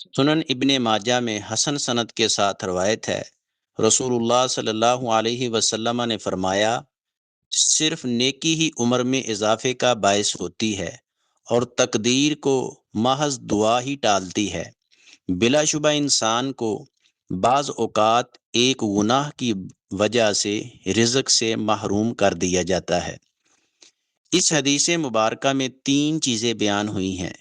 سنن ابن ماجہ میں حسن سند کے ساتھ روایت ہے، رسول اللہ صلی اللہ علیہ وسلم نے فرمایا، صرف نیکی ہی عمر میں اضافے کا باعث ہوتی ہے اور تقدیر کو محض دعا ہی ٹالتی ہے۔ بلا شبہ انسان کو بعض اوقات ایک گناہ کی وجہ سے رزق سے محروم کر دیا جاتا ہے۔ اس حدیث مبارکہ میں 3 چیزیں بیان ہوئی ہیں۔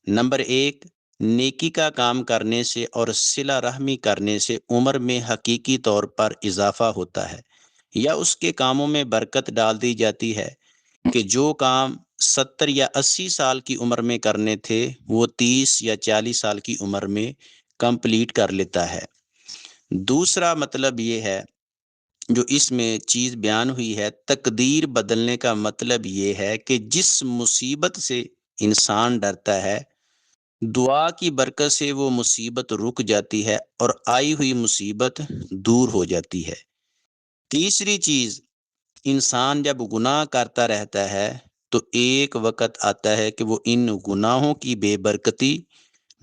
نمبر 1، نیکی کا کام کرنے سے اور صلہ رحمی کرنے سے عمر میں حقیقی طور پر اضافہ ہوتا ہے یا اس کے کاموں میں برکت ڈال دی جاتی ہے کہ جو کام 70 یا 80 سال کی عمر میں کرنے تھے وہ 30 یا 40 سال کی عمر میں کمپلیٹ کر لیتا ہے۔ دوسرا مطلب یہ ہے جو اس میں چیز بیان ہوئی ہے، تقدیر بدلنے کا مطلب یہ ہے کہ جس مصیبت سے انسان ڈرتا ہے، دعا کی برکت سے وہ مصیبت رک جاتی ہے اور آئی ہوئی مصیبت دور ہو جاتی ہے۔ تیسری چیز، انسان جب گناہ کرتا رہتا ہے تو ایک وقت آتا ہے کہ وہ ان گناہوں کی بے برکتی،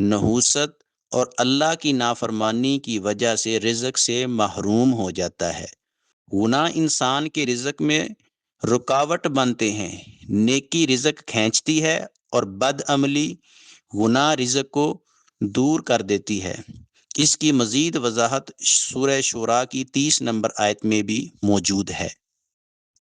نحوست اور اللہ کی نافرمانی کی وجہ سے رزق سے محروم ہو جاتا ہے۔ گناہ انسان کے رزق میں رکاوٹ بنتے ہیں، نیکی رزق کھینچتی ہے اور بد عملی گناہ رزق کو دور کر دیتی ہے۔ اس کی مزید وضاحت سورہ شورا کی 30 نمبر آیت میں بھی موجود ہے۔